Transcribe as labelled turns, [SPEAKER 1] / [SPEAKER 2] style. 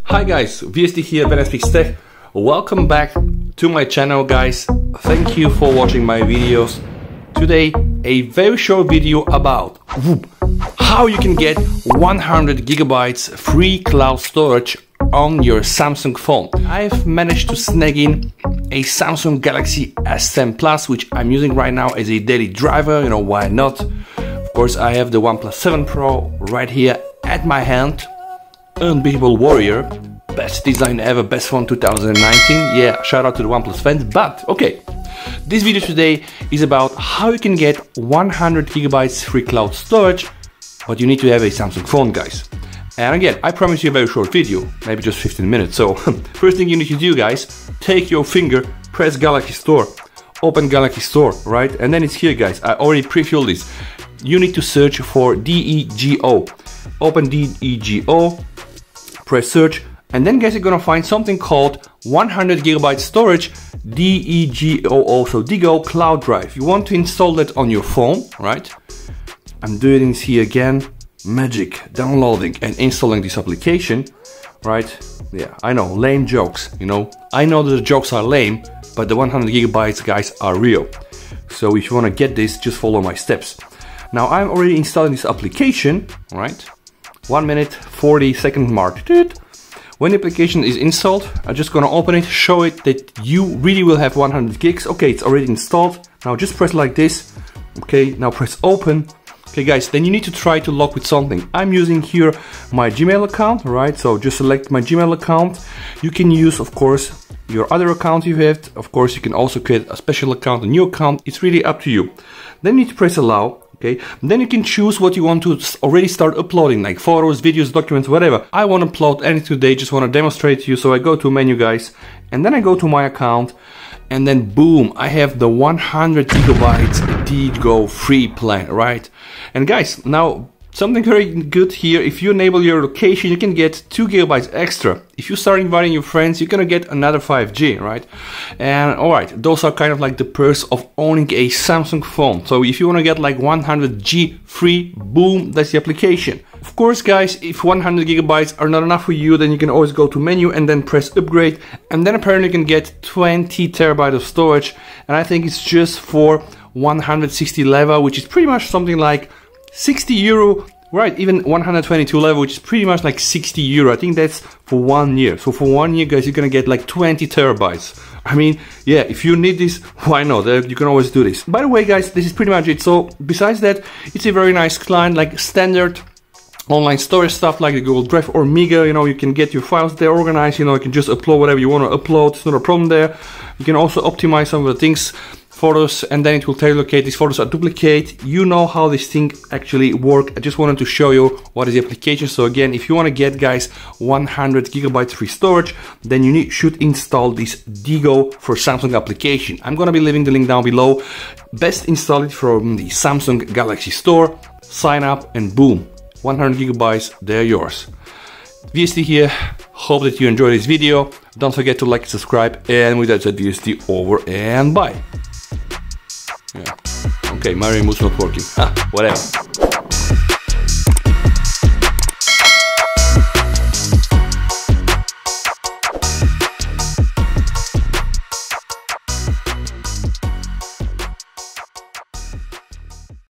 [SPEAKER 1] Hi guys, VST here, When I Speak Tech. Welcome back to my channel guys. Thank you for watching my videos. Today, a very short video about how you can get 100 gigabytes free cloud storage on your Samsung phone. I've managed to snag in a Samsung Galaxy S10 Plus, which I'm using right now as a daily driver, why not? Of course, I have the OnePlus 7 Pro right here at my hand. Unbeatable warrior, best design ever, best phone 2019. Yeah, shout out to the OnePlus fans. But okay, this video today is about how you can get 100 gigabytes free cloud storage, but you need to have a Samsung phone, guys. And again, I promise you a very short video, maybe just 15 minutes. So first thing you need to do, guys, take your finger, press Galaxy Store, open Galaxy Store, right? And then it's here, guys. I already pre-filled this. You need to search for Degoo. Open Degoo, press search, and then guys, you're gonna find something called 100 gigabyte storage Degoo, so Degoo Cloud Drive. You want to install that on your phone, right? I'm doing this here again. Magic, downloading and installing this application, right? Yeah, I know, lame jokes, I know that the jokes are lame, but the 100 gigabytes, guys, are real. So if you want to get this, just follow my steps. Now I'm already installing this application, right? 1 minute 40 second mark. When the application is installed, I'm just gonna open it, show it that you really will have 100 gigs. Okay, it's already installed. Now just press like this. Okay, now press open. Okay guys, then you need to try to log with something. I'm using here my Gmail account, right? So just select my Gmail account. You can use, of course, your other account you have. Of course, you can also create a special account, a new account. It's really up to you. Then you need to press allow. Okay, then you can choose what you want to already start uploading, like photos, videos, documents, whatever. I want to upload anything today, just want to demonstrate to you. So I go to menu, guys, and then I go to my account, and then boom, I have the 100 gigabytes Degoo free plan, right? And guys, now something very good here. If you enable your location, you can get 2 gigabytes extra. If you start inviting your friends, you're gonna get another 5G, right? And alright, those are kind of like the perks of owning a Samsung phone. So if you wanna get like 100G free, boom, that's the application. Of course, guys, if 100 gigabytes are not enough for you, then you can always go to menu and then press upgrade. And then apparently you can get 20 terabytes of storage. And I think it's just for 160 level, which is pretty much something like 60 euro, right? Even 122 level, which is pretty much like 60 euro. I think that's for 1 year. So for 1 year, guys, you're gonna get like 20 terabytes. I mean, yeah, if you need this, why not? You can always do this. By the way, guys, this is pretty much it. So besides that, it's a very nice client, like standard online storage stuff like the Google Drive or Mega. You can get your files there organized. You can just upload whatever you want to upload. It's not a problem there. You can also optimize some of the things, photos, and then it will tell you, okay, these photos are duplicate. You know how this thing actually work. I just wanted to show you what is the application. So again, if you want to get, guys, 100 gigabytes free storage, then you should install this Degoo for Samsung application. I'm gonna be leaving the link down below. Best install it from the Samsung Galaxy Store, sign up, and boom, 100 gigabytes, they're yours. VST here, hope that you enjoyed this video. Don't forget to like and subscribe, and with that said, VST over and bye. Yeah. Okay, Mario move's not working. Whatever.